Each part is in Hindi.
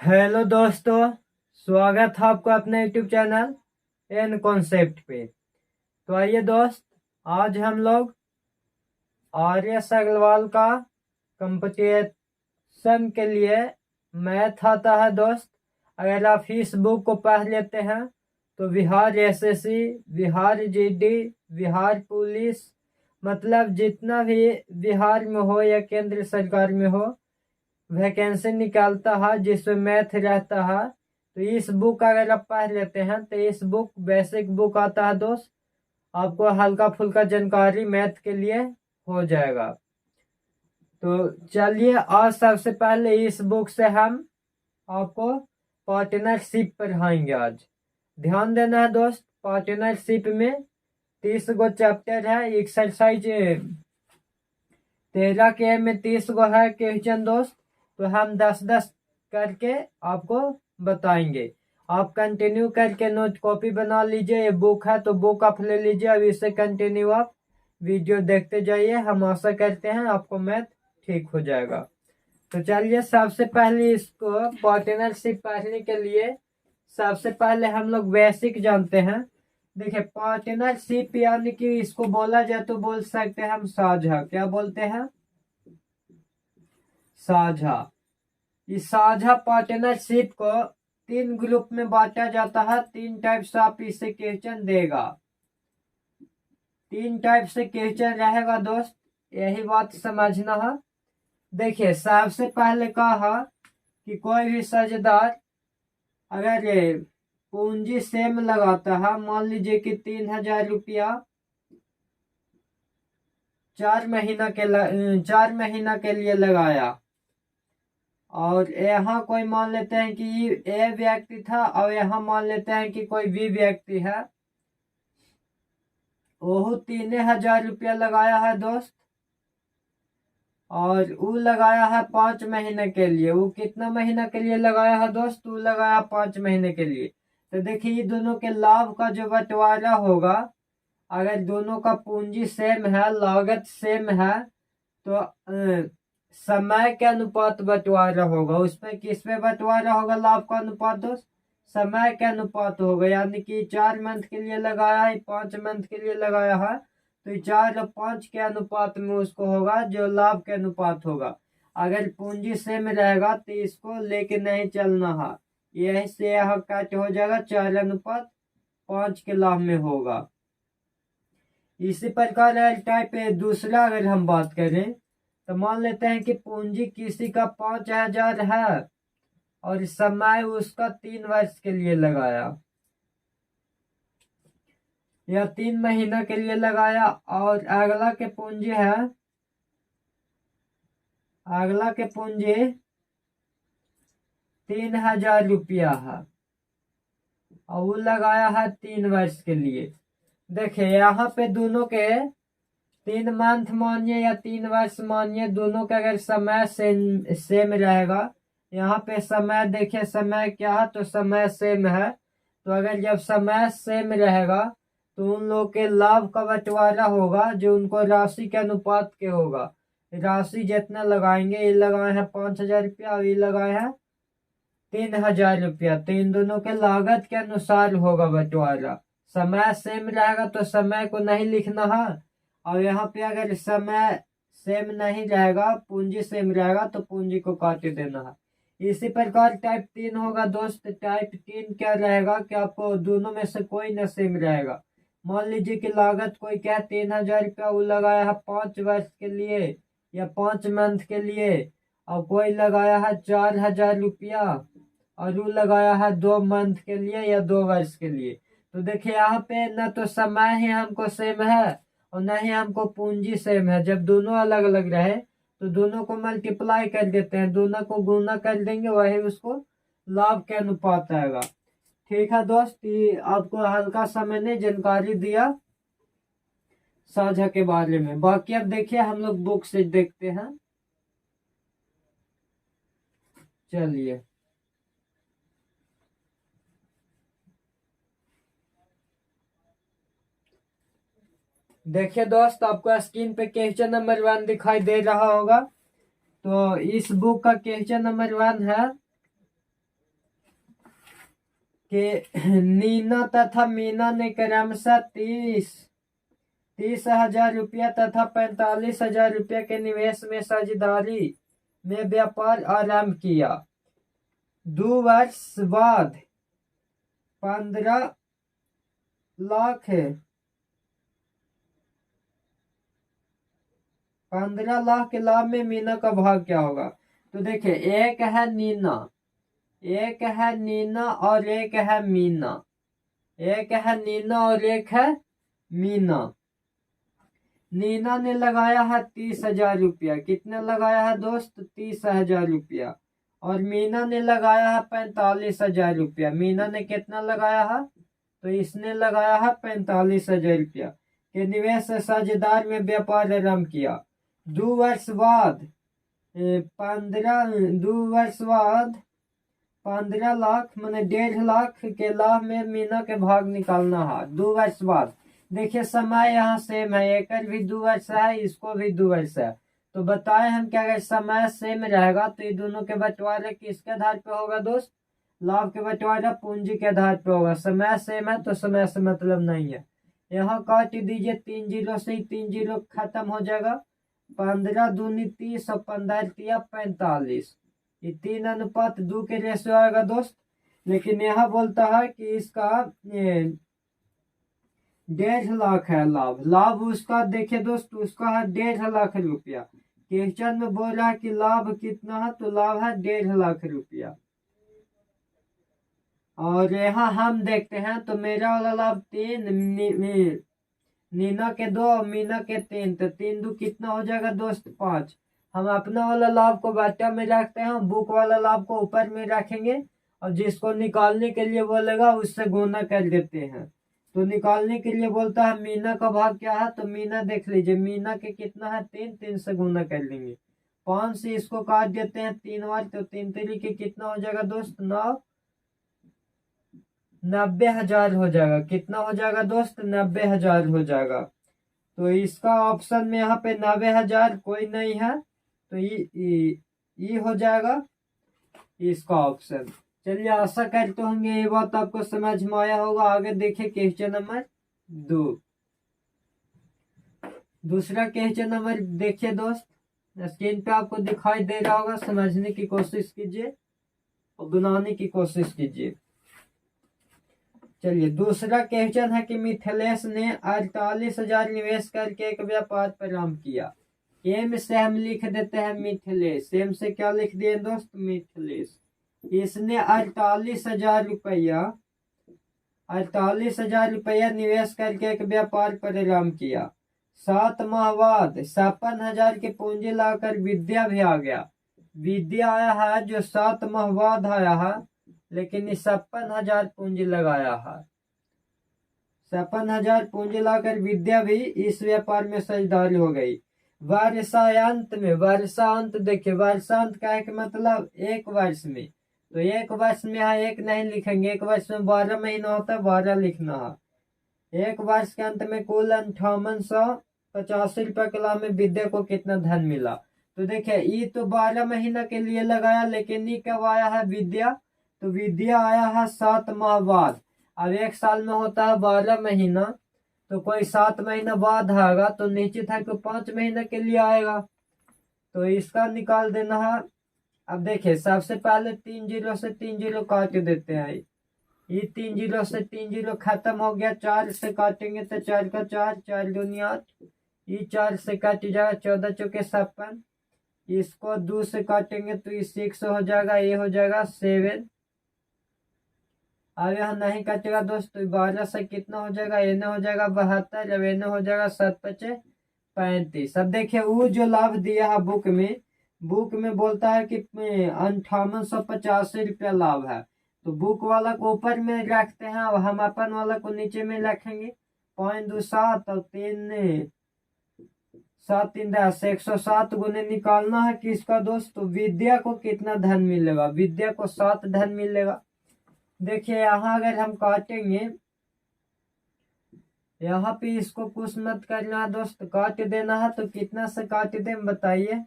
हेलो दोस्तों, स्वागत है आपका अपने यूट्यूब चैनल एन कॉन्सेप्ट पे। तो आइए दोस्त, आज हम लोग आर्यस अग्रवाल का कंपटीशन के लिए मैथ आता है दोस्त। अगर आप इस बुक को पढ़ लेते हैं तो Bihar SSC, Bihar GD, Bihar police, मतलब जितना भी बिहार में हो या केंद्र सरकार में हो वैकेंसी निकालता है जिसमें मैथ रहता है। तो इस बुक अगर आप पढ़ लेते हैं तो इस बुक बेसिक बुक आता है दोस्त, आपको हल्का फुल्का जानकारी मैथ के लिए हो जाएगा। तो चलिए, आज सबसे पहले इस बुक से हम आपको पार्टनरशिप पढ़ाएंगे। आज ध्यान देना है दोस्त, पार्टनरशिप में 30 गो चैप्टर है। एक्सरसाइज 13 के में 30 गो है क्वेश्चन दोस्त। तो हम 10-10 करके आपको बताएंगे। आप कंटिन्यू करके नोट कॉपी बना लीजिए। ये बुक है तो बुक आप ले लीजिए। अब इससे कंटिन्यू आप वीडियो देखते जाइए। हम आशा करते हैं आपको मैथ ठीक हो जाएगा। तो चलिए, सबसे पहले इसको पार्टनरशिप पढ़ने के लिए सबसे पहले हम लोग बेसिक जानते हैं। देखिए, पार्टनरशिप यानी कि इसको बोला जाए तो बोल सकते हैं हम साझा। क्या बोलते हैं? साझा। इस साझा पार्टनरशिप को 3 ग्रुप में बांटा जाता है। 3 टाइप से आप इसे क्वेश्चन देगा। 3 टाइप से क्वेश्चन रहेगा दोस्त, यही बात समझना है। देखिए, सबसे पहले कहा कि कोई भी साझेदार अगर ये पूंजी सेम लगाता है, मान लीजिए कि 3000 रुपया 4 महीना के लिए लगाया, और यहाँ कोई मान लेते हैं कि ए व्यक्ति था और यहाँ मान लेते हैं कि कोई बी व्यक्ति है। वो 3000 रुपया लगाया है दोस्त, और वो लगाया है 5 महीने के लिए। वो कितना महीना के लिए लगाया है दोस्त? वो लगाया 5 महीने के लिए। तो देखिए, ये दोनों के लाभ का जो बंटवारा होगा, अगर दोनों का पूंजी सेम है, लागत सेम है, तो समय के अनुपात बंटवारा होगा। उसमें किस में बंटवारा होगा? लाभ का अनुपात दोस्त समय के अनुपात होगा। यानी कि 4 मंथ के लिए लगाया है, 5 मंथ के लिए लगाया है, तो 4 और 5 के अनुपात में उसको होगा जो लाभ के अनुपात होगा। अगर पूंजी सेम रहेगा तो इसको लेके नहीं चलना है। यही से यहाँ कट हो जाएगा, 4:5 के लाभ में होगा। इसी प्रकार टाइप दूसरा अगर हम बात करें तो मान लेते हैं कि पूंजी किसी का 5000 है और समय उसका 3 वर्ष के लिए लगाया या 3 महीना के लिए लगाया, और अगला के पूंजी 3000 रुपया है और वो लगाया है 3 वर्ष के लिए। देखिए, यहाँ पे दोनों के 3 मंथ मानिए या 3 वर्ष मानिए, दोनों का अगर समय सेम रहेगा। यहाँ पे समय देखिए, समय क्या है? तो समय सेम है। तो अगर जब समय सेम रहेगा तो उन लोग के लाभ का बंटवारा होगा जो उनको राशि के अनुपात के होगा। राशि जितना लगाएंगे, ये लगाए हैं 5000 रुपया और ये लगाए हैं 3000 रुपया, तो इन दोनों के लागत के अनुसार होगा बंटवारा। समय सेम रहेगा तो समय को नहीं लिखना है, और यहाँ पे अगर समय सेम नहीं रहेगा, पूंजी सेम रहेगा, तो पूंजी को काट देना है। इसी प्रकार टाइप 3 होगा दोस्त। टाइप 3 क्या रहेगा कि आपको दोनों में से कोई न सेम रहेगा। मान लीजिए कि लागत कोई क्या 3000 रुपया वो लगाया है 5 वर्ष के लिए या 5 मंथ के लिए, और कोई लगाया है 4000 रुपया और वो लगाया है 2 मंथ के लिए या 2 वर्ष के लिए। तो देखिए, यहाँ पे न तो समय ही हमको सेम है और न ही हमको पूंजी सेम है। जब दोनों अलग अलग रहे तो दोनों को मल्टीप्लाई कर देते हैं, दोनों को गुना कर देंगे, वही उसको लाभ के अनुपात आएगा। ठीक है दोस्त, ये आपको हल्का सा मैंने जानकारी दिया साझा के बारे में। बाकी अब देखिए, हम लोग बुक से देखते हैं। चलिए, देखिए दोस्त, आपको स्क्रीन पे क्वेश्चन नंबर 1 दिखाई दे रहा होगा। तो इस बुक का क्वेश्चन नंबर 1 है कि नीना तथा मीना ने क्रमशः 30,000 रुपया तथा 45,000 रुपया के निवेश में साझेदारी में व्यापार आरंभ किया। 2 वर्ष बाद 15 लाख के लाभ में मीना का भाग क्या होगा? तो देखिए, एक है नीना और एक है मीना। एक है नीना और एक है मीना। नीना ने लगाया है 30,000 रुपया। कितना लगाया है दोस्त? 30,000 रुपया। और मीना ने लगाया है 45,000 रुपया। मीना ने कितना लगाया है? तो इसने लगाया है 45,000 रुपया के निवेश से साझेदार में व्यापार आरंभ किया। 2 वर्ष बाद 15 लाख माने 1.5 लाख के लाभ में मीना के भाग निकालना है। 2 वर्ष बाद। देखिए, समय यहाँ सेम है। एक भी 2 वर्ष है, इसको भी 2 वर्ष है। तो बताए हम क्या, अगर समय सेम रहेगा तो ये दोनों के बंटवारे किसके आधार पे होगा दोस्त? लाभ के बंटवारा पूंजी के आधार पे होगा। समय सेम है तो समय से मतलब नहीं है। यहाँ काट दीजिए 3 जीरो से, 3 जीरो खत्म हो जाएगा। 15 दूनी 30 और 15 तिया 45। ये 3:2 के रेशियो आएगा दोस्त। लेकिन यहाँ बोलता है कि इसका 1.5 लाख है लाभ उसका। देखिए दोस्त, उसका है 1.5 लाख रुपया। क्वेश्चन में बोल रहा है कि लाभ कितना है, तो लाभ है 1.5 लाख रुपया। और यहाँ हम देखते हैं तो मेरा वाला लाभ 3, नीना के 2 और मीना के 3। तो 3 2 कितना हो जाएगा दोस्त? 5। हम अपना वाला लाभ को बाटा में रखते हैं, बुक वाला लाभ को ऊपर में रखेंगे और जिसको निकालने के लिए बोलेगा उससे गुना कर देते हैं। तो निकालने के लिए बोलता है मीना का भाग क्या है, तो मीना देख लीजिए, मीना के कितना है? 3। 3 से गुना कर लेंगे। 5 से इसको काट देते हैं 3 बार, तो 3 तरीके कितना हो जाएगा दोस्त? 90,000 हो जाएगा। कितना हो जाएगा दोस्त? 90,000 हो जाएगा। तो इसका ऑप्शन में यहाँ पे 90,000 कोई नहीं है, तो ये हो जाएगा इसका ऑप्शन। चलिए, आशा करते होंगे ये बात आपको समझ में आया होगा। आगे देखिए क्वेश्चन नंबर 2। दूसरा क्वेश्चन नंबर देखिए दोस्त, स्क्रीन पे आपको दिखाई दे रहा होगा। समझने की कोशिश कीजिए और बनाने की कोशिश कीजिए। चलिए, दूसरा क्वेश्चन है कि मिथिलेश ने 48,000 निवेश करके एक व्यापार प्रारंभ किया। एम से हम लिख देते हैं मिथिलेश। एम से क्या लिख दिए दोस्त? मिथिलेश। इसने 48,000 रुपया निवेश करके एक व्यापार प्रारंभ किया। 7 माह बाद 56,000 की पूंजी लाकर विद्या भी आ गया। विद्या आया है जो 7 माह बाद आया है, लेकिन 56,000 पूंजी लगाया है। 56,000 पूंजी लाकर विद्या भी इस व्यापार में साझेदारी हो गई। वर्षांत में, वर्षांत देखिए, वर्षांत का एक मतलब 1 वर्ष में। तो 1 वर्ष में यहाँ 1 नहीं लिखेंगे। 1 वर्ष में 12 महीना होता है, 12 लिखना है। 1 वर्ष के अंत में कुल 5885 रुपये के लाभ में विद्या को कितना धन मिला? तो देखिए, ये तो 12 महीना के लिए लगाया, लेकिन ये कब आया है विद्या? तो विद्या आया है 7 माह बाद। अब 1 साल में होता है 12 महीना, तो कोई 7 महीना बाद आएगा तो निश्चित है कि 5 महीने के लिए आएगा। तो इसका निकाल देना है। अब देखिए, सबसे पहले 3 जीरो से 3 जीरो काट देते हैं। ये 3 जीरो से 3 जीरो खत्म हो गया। 4 से काटेंगे तो 4 का 4, 4 दूनी 8। ये 4 से काट जाएगा, 14 चौके 56। इसको 2 से काटेंगे तो ये 6 हो जाएगा, ये हो जाएगा 7। अब यहाँ नहीं कटेगा दोस्तों। 12 से कितना हो जाएगा? एन हो जाएगा 72। अब एन हो जाएगा 7 5 35। अब देखिए, वो जो लाभ दिया है बुक में बोलता है कि 5885 रुपया लाभ है। तो बुक वाला को ऊपर में रखते हैं और हम अपन वाला को नीचे में रखेंगे। 0.27 और 3 7 3 10, 107 गुने निकालना है किसका दोस्त? तो विद्या को कितना धन मिलेगा? विद्या को 7 धन मिलेगा। देखिए, यहाँ अगर हम काटेंगे, यहाँ पे इसको कुछ मत करना है दोस्त, काट देना है। तो कितना से काट दें बताइए?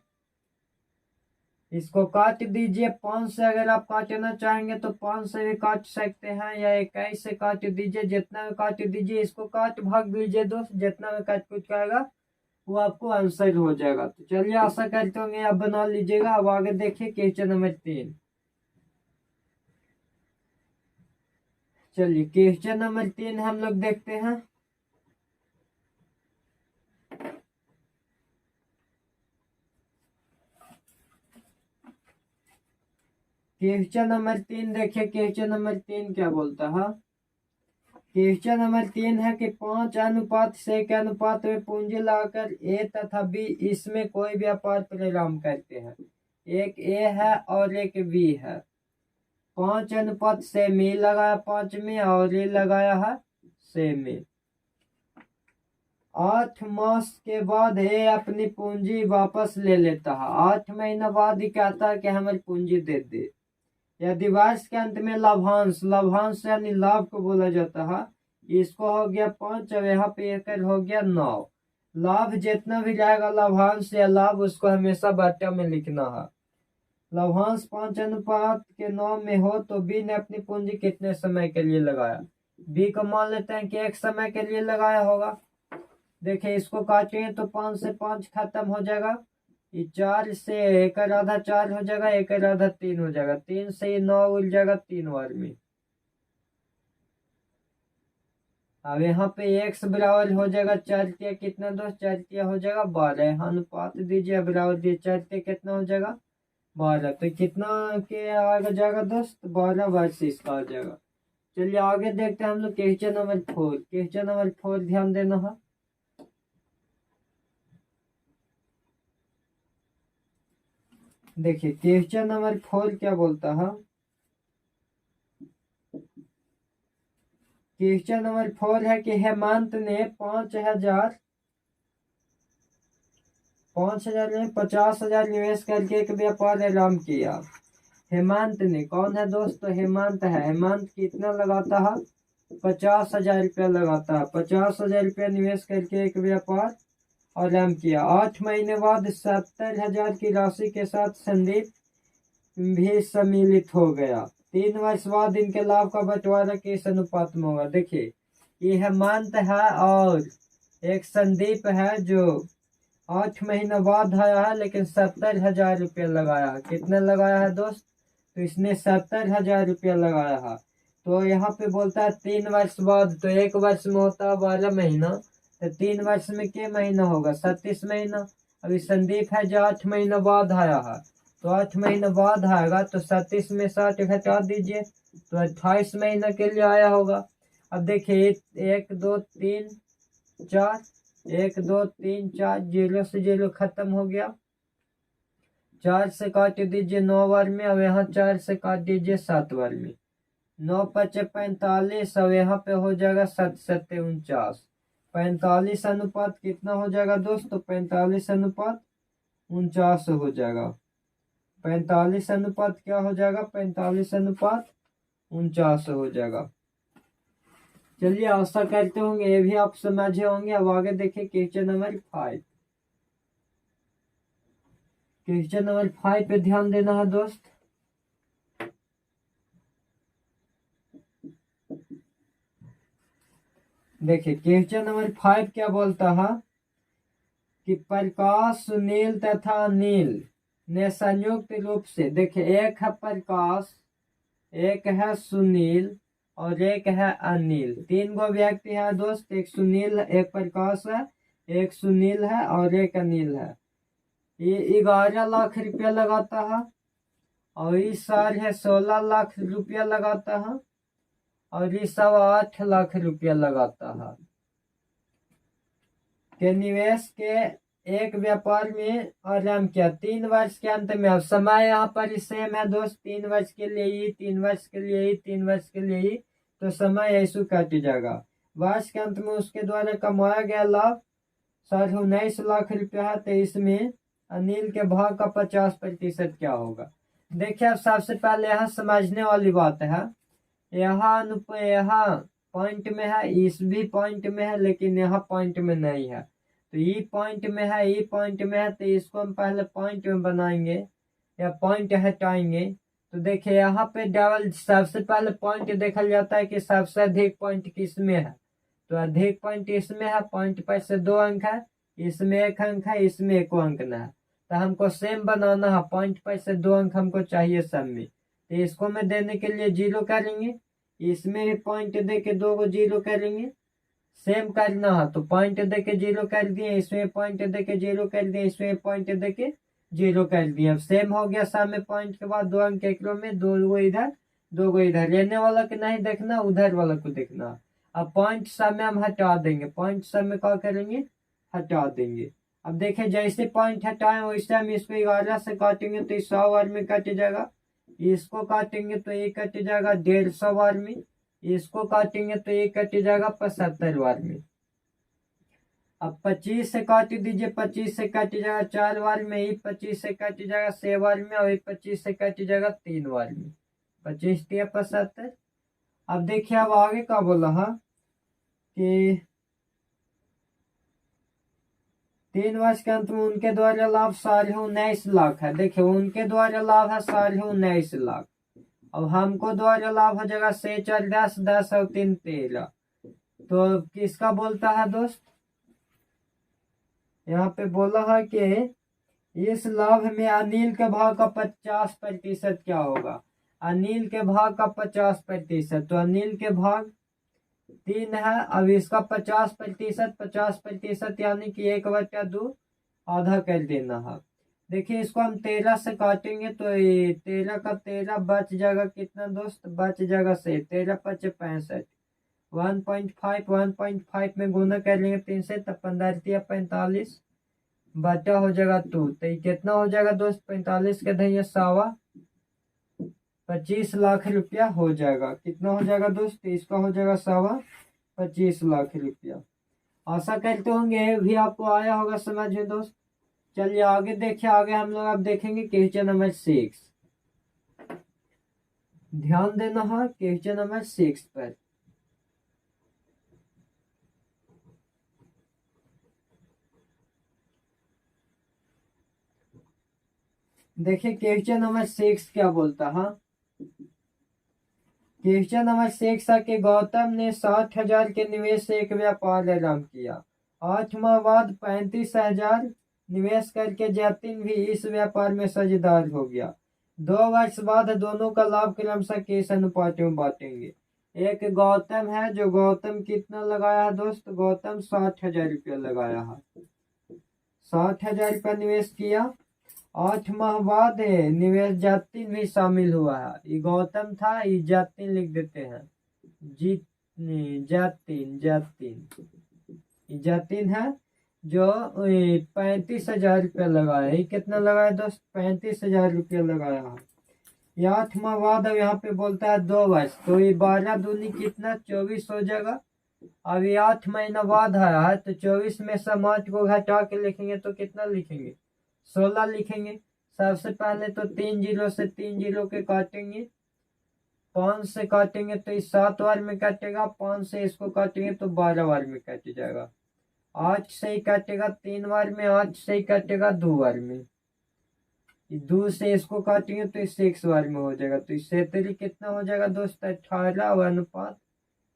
इसको काट दीजिए। 5 से अगर आप काटना चाहेंगे तो 5 से भी काट सकते हैं, या 21 से काट दीजिए। जितना भी काट दीजिए, इसको काट भाग दीजिए दोस्त। जितना भी काट कुछ आएगा वो आपको आंसर हो जाएगा। तो चलिए, आशा करते होंगे आप बना लीजिएगा। अब आगे देखिए क्वेश्चन नंबर 3। चलिए क्वेश्चन नंबर 3 हम लोग देखते हैं। क्वेश्चन नंबर 3 देखिए, क्वेश्चन नंबर 3 क्या बोलता है। क्वेश्चन नंबर 3 है कि 5:6 के अनुपात में पूंजी लगाकर ए तथा बी इसमें कोई व्यापार प्रारंभ करते हैं। एक ए है और एक बी है। 5:6 में लगाया 5 में, और ए लगाया है 6 में। 8 मास के बाद ए अपनी पूंजी वापस ले लेता है। 8 महीना बाद ही कहता है कि हमारी पूंजी दे दे। यदि वर्ष के अंत में लाभांश, लाभांश यानी लाभ को बोला जाता है। इसको हो गया 5, अब यहाँ पे एकड़ हो गया 9। लाभ जितना भी रहेगा लाभांश या लाभ, उसको हमेशा बट्टा में लिखना है। लाभांश 5:9 में हो तो बी ने अपनी पूंजी कितने समय के लिए लगाया। बी को मान लेते हैं कि 1 समय के लिए लगाया होगा। देखिए इसको काटेंगे तो 5 से 5 खत्म हो जाएगा। 4 से 1 आधा 4 हो जाएगा, 1 आधा 3 हो जाएगा। 3 से 9 उड़ जाएगा 3 बार में। अब यहाँ पे x बराबर हो जाएगा 4 तिया कितना दोस्त, 4 तिया हो जाएगा 12। अनुपात दीजिए बराबर दिए, 4 तिया कितना हो जाएगा 12। तो कितना के आगे जाएगा दोस्त, 12 वर्ष इसका आ जाएगा। चलिए आगे देखते हैं हम लोग क्वेश्चन नंबर 4। क्वेश्चन नंबर 4 ध्यान देना है। देखिए क्वेश्चन नंबर 4 क्या बोलता है। क्वेश्चन नंबर 4 है कि हेमंत ने 50,000 में 50,000 निवेश करके एक व्यापार आरंभ किया। हेमंत ने, कौन है दोस्त, तो हेमंत है। हेमंत कितना लगाता है, 50,000 रुपया लगाता है। 50,000 रुपया निवेश करके एक व्यापार आरंभ किया। 8 महीने बाद 70,000 की राशि के साथ संदीप भी सम्मिलित हो गया। 3 वर्ष बाद इनके लाभ का बंटवारा किस अनुपात में होगा। देखिए ये हेमंत है और एक संदीप है जो 8 महीने बाद आया है, लेकिन 70,000 रुपया लगाया है। कितना लगाया है दोस्त, तो इसने 70,000 रुपया लगाया है। तो यहाँ पे बोलता है 3 वर्ष बाद, तो 1 वर्ष में होता है 12 महीना, तो 3 वर्ष में क्या महीना होगा, 37 महीना। अभी संदीप है जो 8 महीने बाद आया है, तो 8 महीने बाद आएगा तो 37 में 60 घटा दीजिए, तो 28 महीने के लिए आया होगा। अब देखिए 1 2 3 4, 1 2 3 4, 0 से 0 खत्म हो गया। 4 से काट दीजिए 9 बार में, अब यहाँ 4 से काट दीजिए 7 बार में। 9 5 45, अब यहाँ पे हो जाएगा 7 7 49। 45 अनुपात कितना हो जाएगा दोस्तों, 45 अनुपात 49 हो जाएगा। 45 अनुपात क्या हो जाएगा, 45 अनुपात 49 हो जाएगा। चलिए आशा करते होंगे ये भी आप समझे होंगे। अब आगे देखिए क्वेश्चन नंबर 5। क्वेश्चन नंबर 5 पे ध्यान देना है दोस्त। देखिए क्वेश्चन नंबर 5 क्या बोलता है कि प्रकाश, सुनील तथा अनिल ने संयुक्त रूप से, देखिए एक है प्रकाश, एक है सुनील और एक है अनिल। 3 गो व्यक्ति है दोस्त, एक सुनील, एक प्रकाश है, एक सुनील है और एक अनिल है। ये 11 लाख रुपया लगाता है, और इस साल है 16 लाख रुपया लगाता है, और ये 8.25 लाख रुपया लगाता है के निवेश के एक व्यापार में आरंभ किया। 3 वर्ष के अंत में, अब समय यहाँ पर सेम है दोस्त, 3 वर्ष के लिए ही, 3 वर्ष के लिए ही, 3 वर्ष के लिए ही, तो समय ऐसे कट जाएगा। वर्ष के अंत में उसके द्वारा कमाया गया लाभ 19 लाख रुपया है, तो इसमें अनिल के भाग का 50% क्या होगा। देखिए अब सबसे पहले यहाँ समझने वाली बात है, यहाँ पॉइंट में है, इस भी पॉइंट में है, लेकिन यहाँ पॉइंट में नहीं है। तो ये पॉइंट में है, ये पॉइंट में है, तो इसको हम पहले पॉइंट में बनाएंगे, या पॉइंट हटाएंगे तो देखिए यहाँ पे डबल सबसे पहले पॉइंट देखा जाता है कि सबसे अधिक पॉइंट किस में है। तो अधिक पॉइंट इसमें है, पॉइंट पर से 2 अंक है, इसमें 1 अंक है, इसमें 1 अंक ना है। तो हमको सेम बनाना है, पॉइंट पर से 2 अंक हमको चाहिए सब में। तो इसको मैं देने के लिए 0 करेंगे, इसमें भी पॉइंट दे के 2 को 0 करेंगे। सेम करना है तो पॉइंट दे के 0 कर दिए, इसमें पॉइंट दे के 0 कर दिए, इसमें पॉइंट दे के 0 कर दिए। अब सेम हो गया सब में, पॉइंट के बाद 2 अंक एक रो में, 2 गो इधर 2 गो इधर। लेने वाला को नहीं देखना, उधर वाला को देखना। अब पॉइंट सब में हम हटा देंगे, पॉइंट सब में क्या करेंगे, हटा देंगे। अब देखिए जैसे पॉइंट हटाए वैसे हम इसको 11 से काटेंगे तो 100 बार में कट जाएगा। इसको काटेंगे तो ये कट जाएगा 150 बार में, इसको काटेंगे तो ये कट जाएगा 75 बार में। अब 25 से काट दीजिए, 25 से कट जाएगा 4 बार में, ये 25 से कट जाएगा 6 बार में, और ये 25 से कट जाएगा 3 बार में। 25 या 75। अब देखिए अब आगे का बोला है कि 3 वर्ष के अंत में उनके द्वारा लाभ 19.5 लाख है। देखिए उनके द्वारा लाभ है 19.5 लाख। अब हमको द्वारा लाभ हो जाएगा 6 4 10 10 और 3 13। तो किसका बोलता है दोस्त, यहाँ पे बोला है कि इस लाभ में अनिल के भाग का 50% क्या होगा। अनिल के भाग का 50%, तो अनिल के भाग 3 है। अब इसका 50%, 50% यानी कि 1/2 आधा कर देना है। देखिए इसको हम 13 से काटेंगे तो ये 13 का 13 बच जाएगा कितना दोस्त, बच जाएगा से 13 5 65। 1.5 में गुना कर लेंगे 3 से, तब 15 45 बचा हो जाएगा 2। तो ये कितना हो जाएगा दोस्त, 45 के धैया 25 लाख रुपया हो जाएगा। कितना हो जाएगा दोस्त, इसका हो जाएगा 25 लाख रुपया। आशा करते होंगे भी आपको आया होगा समझ में दोस्त। चलिए आगे देखिए, आगे हम लोग अब देखेंगे क्वेश्चन नंबर 6। ध्यान देना है क्वेश्चन नंबर 6 पर। देखिए क्वेश्चन नंबर 6 क्या बोलता है। क्वेश्चन नंबर 6 है कि गौतम ने 60,000 के निवेश से एक व्यापार आरंभ किया। 8 माह बाद 35,000 निवेश करके जतिन भी इस व्यापार में साझेदार हो गया। 2 वर्ष बाद दोनों का लाभ क्रमशः किस अनुपात में बांटेंगे। एक गौतम है, जो गौतम कितना लगाया है दोस्त, गौतम 60,000 रुपया लगाया है। 60,000 रुपया निवेश किया। 8 माह बाद निवेश जतिन भी शामिल हुआ है। ये गौतम था, ये जतिन लिख देते हैं, जीत जतिन जतिन है जो 35,000 रुपया लगाया है। कितना लगाया दोस्त, 35,000 रुपया लगाया है। ये 8 माह बाद अब यहाँ पे बोलता है 2 वर्ष, तो ये 12 दूनी कितना 24 हो जाएगा। अब ये 8 महीना बाद आया है तो 24 में से 8 को घटा के लिखेंगे तो कितना लिखेंगे, 16 लिखेंगे। सबसे पहले तो 3 जीरो से 3 जीरो के काटेंगे, 5 से काटेंगे तो इस 7 बार में काटेगा, 5 से इसको काटेंगे तो 12 बार में कट जाएगा। 8 से ही काटेगा 3 बार में, 8 से ही काटेगा 2 बार में, 2 से इसको काटेंगे तो इस 6 बार में हो जाएगा। तो इससे तेरी कितना हो जाएगा दोस्त, 18 और अनुपात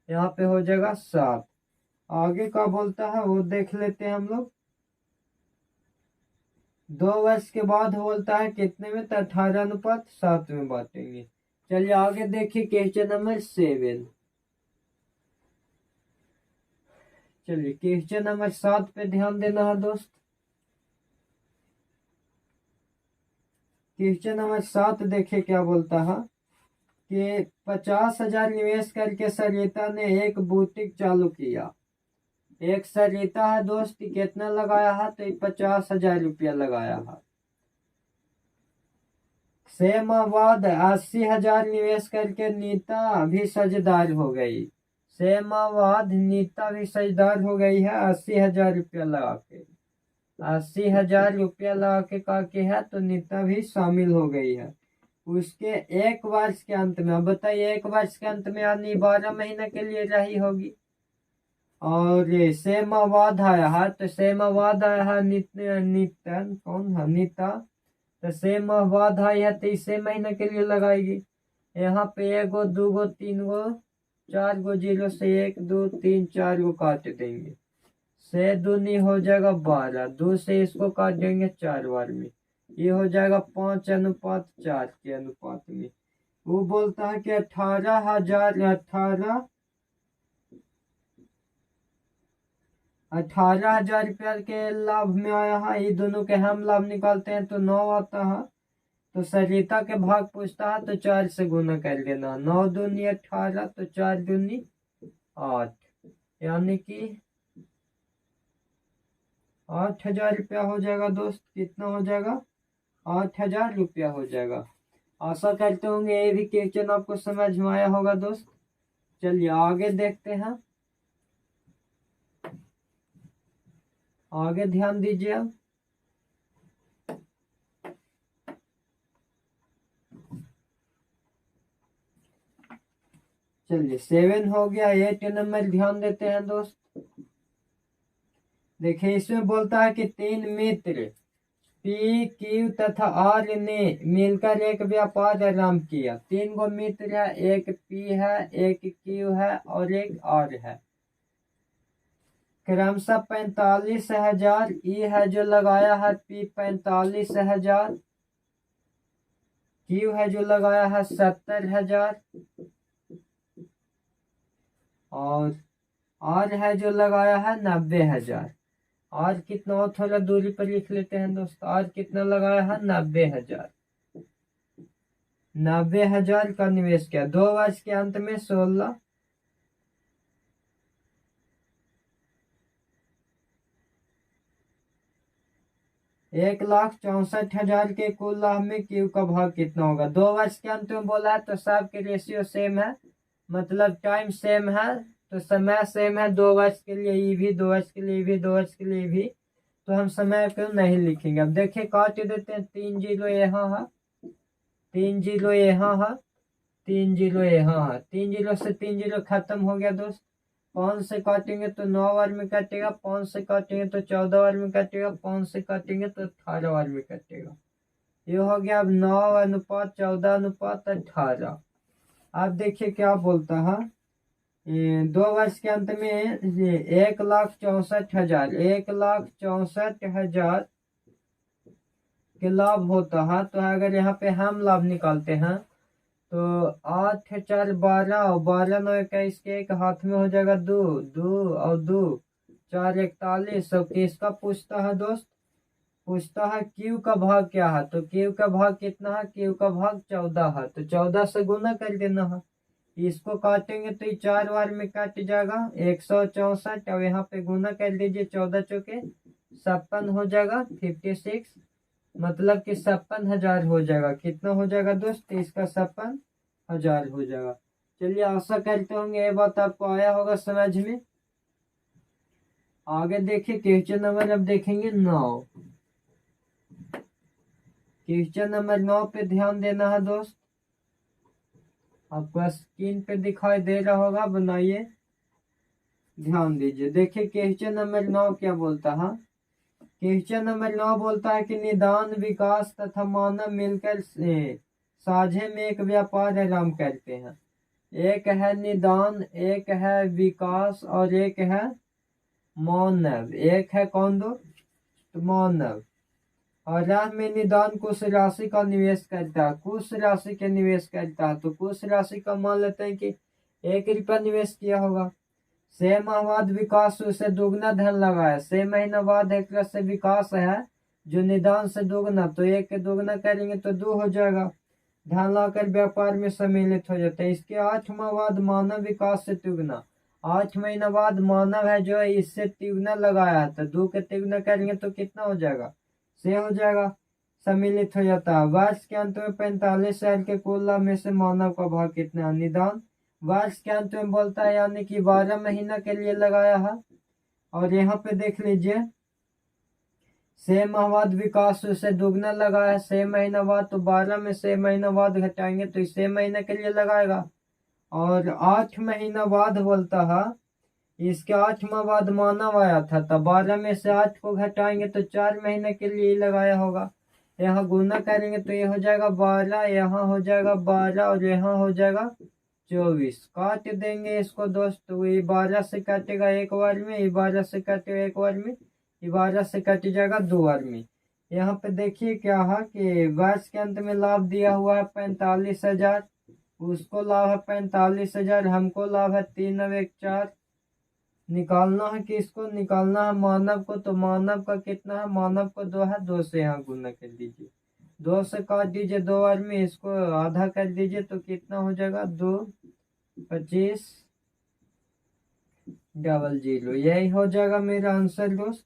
यहाँ पे हो जाएगा 7। आगे का बोलता है वो देख लेते हैं हम लोग। 2 वर्ष के बाद बोलता है कितने में, तो 18 अनुपात 7 में बांटेंगे। चलिए आगे देखिए क्वेश्चन नंबर 7। चलिए क्वेश्चन नंबर 7 पे ध्यान देना है दोस्त। क्वेश्चन नंबर 7 देखिए क्या बोलता है कि 50,000 निवेश करके सरिता ने एक बुटीक चालू किया। एक सरिता है दोस्त, कितना लगाया है, तो 50,000 रुपया लगाया है। 6 माह बाद 80,000 निवेश करके नीता भी साझेदार हो गई। 6 माह बाद नीता भी साझेदार हो गई है 80,000 रुपया लगा के। 80,000 रुपया लगा के का के है तो नीता भी शामिल हो गई है। उसके 1 वर्ष के अंत में, अब बताइए 1 वर्ष के अंत में यानी 12 महीने के लिए रही होगी। और 6 माह बाद आया है तो 6 माह बाद आया है नितन कौन है, नीता। तो 6 माह बाद आई है तो इस 6 महीने के लिए लगाएगी। यहाँ पे 1 गो 2 गो 3 गो 4 गो जीरो से 1 2 3 4 गो काट देंगे। 6 दूनी हो जाएगा 12, 2 से इसको काट देंगे 4 बार में, ये हो जाएगा 5:4 के अनुपात में। वो बोलता है कि 18,000 रुपया के लाभ में आया है। ये दोनों के हम लाभ निकालते हैं तो 9 आता है। तो सरिता के भाग पूछता है तो 4 से गुना कर देना। 9 दूनी 18 तो 4 दूनी 8, यानी कि 8,000 रुपया हो जाएगा दोस्त। कितना हो जाएगा? 8,000 रुपया हो जाएगा। आशा करते होंगे ये भी क्वेश्चन आपको समझ में आया होगा दोस्त। चलिए आगे देखते हैं, आगे ध्यान दीजिए। अब चलिए 7 हो गया। 8 नंबर ध्यान देते हैं दोस्त। देखिए इसमें बोलता है कि 3 मित्र पी क्यू तथा आर ने मिलकर एक व्यापार आरंभ किया। 3 गो मित्र है, एक पी है, एक क्यू है और एक आर है। क्रमशः 45,000 ई है जो लगाया है पी 45,000, क्यू है जो लगाया है 70,000 और आर है जो लगाया है 90,000। आर कितना और थोड़ा दूरी पर लिख लेते हैं दोस्त। आर कितना लगाया है? 90,000। 90,000 का निवेश किया। 2 वर्ष के अंत में 16 1,64,000 के कुल लाभ में क्यू का भाग कितना होगा? 2 वर्ष के अंत में बोला है तो सबके रेशियो सेम है, मतलब टाइम सेम है, तो समय सेम है। 2 वर्ष के लिए ई भी, 2 वर्ष के लिए भी, 2 वर्ष के लिए भी, तो हम समय को नहीं लिखेंगे। अब देखिए काट देते हैं। 3 जीरो यहाँ है, 3 जीरो यहाँ है, 3 जीरो यहाँ है। 3 जीरो से 3 जीरो खत्म हो गया दोस्त। 5 से काटेंगे तो 9 बार में कटेगा, 5 से काटेंगे तो 14 बार में कटेगा, 5 से काटेंगे तो 18 बार में कटेगा। ये हो गया। अब 9 अनुपात 14 अनुपात 18। अब देखिए क्या बोलता है। 2 वर्ष के अंत में 1,64,000, 1,64,000 के लाभ होता है। तो अगर यहाँ पे हम लाभ निकालते हैं तो 8 4 12 और 12 9 21 के एक हाथ में हो जाएगा 2 2 और 2 4 41। सब किसका पूछता है दोस्त? पूछता है क्यू का भाग क्या है। तो क्यू का भाग कितना है? क्यू का भाग 14 है, तो 14 से गुना कर देना है। इसको काटेंगे तो ये 4 बार में कट जाएगा 164 और यहाँ पे गुना कर दीजिए। 14 चौके 56 हो जाएगा 56, मतलब कि 56,000 हो जाएगा। कितना हो जाएगा दोस्त? इसका 56,000 हो जाएगा। चलिए आशा करते होंगे ये बात आपको आया होगा समझ में। आगे देखिए क्वेश्चन नंबर अब देखेंगे 9। क्वेश्चन नंबर 9 पे ध्यान देना है दोस्त। आपको स्क्रीन पे दिखाई दे रहा होगा, बनाइए, ध्यान दीजिए। देखिए क्वेश्चन नंबर 9 क्या बोलता है। क्वेश्चन नंबर 9 बोलता है कि निदान, विकास तथा मानव मिलकर साझे में एक व्यापार आरंभ करते हैं। एक है निदान, एक है विकास और एक है मानव। एक है कौन दो? तो मानव। और राह में निदान कुछ राशि का निवेश करता है, कुछ राशि के निवेश करता है। तो कुछ राशि का मान लेते हैं कि 1 रुपया निवेश किया होगा। 6 माह बाद विकास उसे दोगुना धन लगाया। 6 महीना बाद एक से विकास है जो निदान से दोगुना, तो 1 के दोगुना करेंगे तो 2 हो जाएगा। धन लाकर व्यापार में सम्मिलित हो जाते हैं। इसके 8 माह बाद मानव विकास से तिगुना। 8 महीना बाद मानव है जो है इससे तिगुना लगाया है, तो 2 के तिगुना करेंगे तो कितना हो जाएगा? 6 हो जाएगा। सम्मिलित हो जाता है। वर्ष के अंत में 45,000 के कुल लाभ में से मानव का भाग कितना है? निदान वर्ष के अंत में बोलता है, यानी कि 12 महीना के लिए लगाया है। और यहाँ पे देख लीजिए 6 माह बाद विकास से दोगुना लगाया है। 6 महीना बाद, तो 12 में 6 महीना बाद घटाएंगे तो 6 महीने के लिए लगाएगा। और 8 महीना बाद बोलता है, इसके 8 माह बाद मानव आया था, तब 12 में से 8 को घटाएंगे तो 4 महीने के लिए लगाया होगा। यहाँ गुना करेंगे तो ये हो जाएगा 12, यहाँ हो जाएगा 12 और यहाँ हो जाएगा 24। काट देंगे इसको दोस्त, तो ये 12 से कटेगा एक बार में, ये 12 से कटेगा एक बार में, ये 12 से कट जाएगा 2 बार में। यहाँ पे देखिए क्या है कि वर्ष के अंत में लाभ दिया हुआ है 45,000, उसको लाभ है 45,000, हमको लाभ है 3 और 1 4। निकालना है कि इसको निकालना है मानव को, तो मानव का कितना है, मानव को 2 है, 2 से यहाँ गुना कर दीजिए, 2 से काट दीजिए 2 बार में, इसको आधा कर दीजिए तो कितना हो जाएगा 2 25 00। यही हो जाएगा मेरा आंसर दोस्त,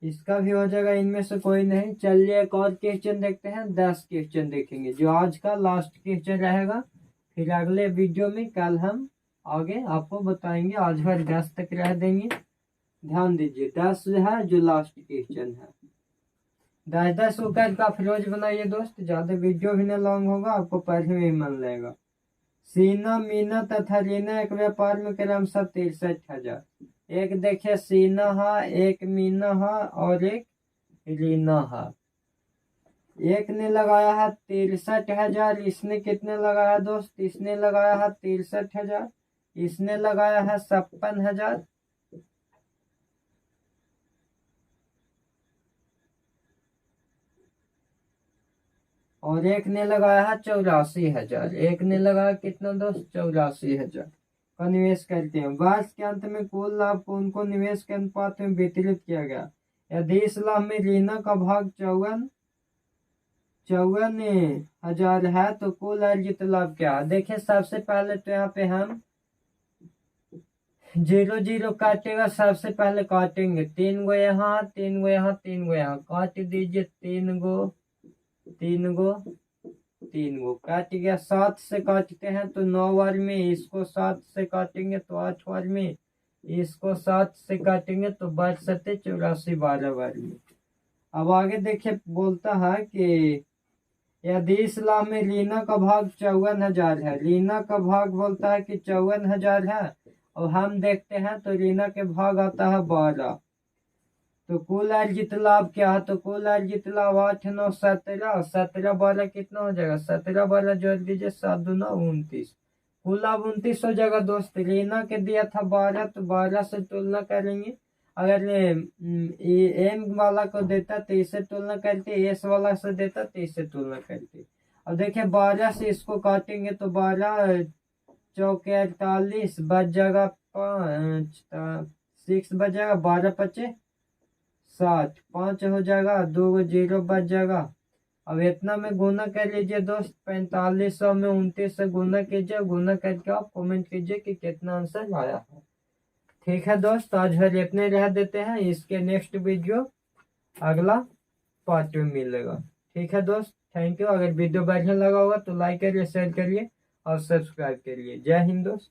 इसका भी हो जाएगा, इनमें से कोई नहीं। चलिए एक और क्वेश्चन देखते हैं, 10 क्वेश्चन देखेंगे जो आज का लास्ट क्वेश्चन रहेगा, फिर अगले वीडियो में कल हम आगे आपको बताएंगे, आज भर 10 तक रह देंगे। ध्यान दीजिए 10 है जो लास्ट क्वेश्चन है। 10-10 होकर का फिरोज बनाइए दोस्त, ज्यादा वीडियो भी ना लॉन्ग होगा, आपको पढ़ने में मन लगेगा। सीना मीना तथा रीना एक व्यापार में क्रमशः 63,000। एक देखिए सीना है, एक मीना है और एक रीना है। एक ने लगाया है 63,000, इसने कितने लगाया दोस्त, इसने लगाया है 63,000, इसने लगाया है 56,000, और एक ने लगाया है 84,000। एक ने लगाया कितना दोस्त, 84,000 का निवेश करते हैं। वर्ष के अंत में कुल लाभ को उनको निवेश के अनुपात में वितरित किया गया। यदि इस लाभ में रीना का भाग 54,000 है तो कुल अर्जित लाभ क्या है। देखिए सबसे पहले तो यहाँ पे हम 0 काटेगा, सबसे पहले काटेंगे 3 गो यहाँ, 3 गो यहाँ, 3 गो यहाँ, काट दीजिए 3 गो 3 गो 3 गो, काट गया। 7 से काटते हैं तो 9 बार में, इसको 7 से काटेंगे तो 8 बार में, इसको 7 से काटेंगे तो 62 84 12 बार में। अब आगे देखिए बोलता है कि यदि इस लाभ में रीना का भाग 54,000 है, रीना का भाग बोलता है कि 54,000 है, और हम देखते हैं तो रीना के भाग आता है 12, तो कुल अर्जित लाभ क्या है, तो कुल अर्जित लाभ 8 9 17, 17 12 कितना हो जाएगा, 17 12 जोड़ दीजिए 7 दूना 29, कुल लाभ 29 हो जाएगा दोस्त। रीना के दिया था 12, तो 12 से तुलना करेंगे, अगर एम वाला को देता तो इससे तुलना करते, एस वाला से देता तो इससे तुलना करते। अब देखिए 12 से इसको काटेंगे तो 12 चौके 48 बच जाएगा 6 बच जाएगा, 12 5 60, 5 हो जाएगा, 2 0 बच जाएगा। अब इतना में गुना कर लीजिए दोस्त, 4500 में 29 से गुना कीजिए, गुना करके आप कमेंट कीजिए कि कितना आंसर आया है। ठीक है दोस्त, आज भर इतने रह देते हैं, इसके नेक्स्ट वीडियो अगला पार्ट में मिलेगा। ठीक है दोस्त, थैंक यू। अगर वीडियो बढ़िया लगा होगा तो लाइक करिए, शेयर करिए और सब्सक्राइब करिए। जय हिंद दोस्त।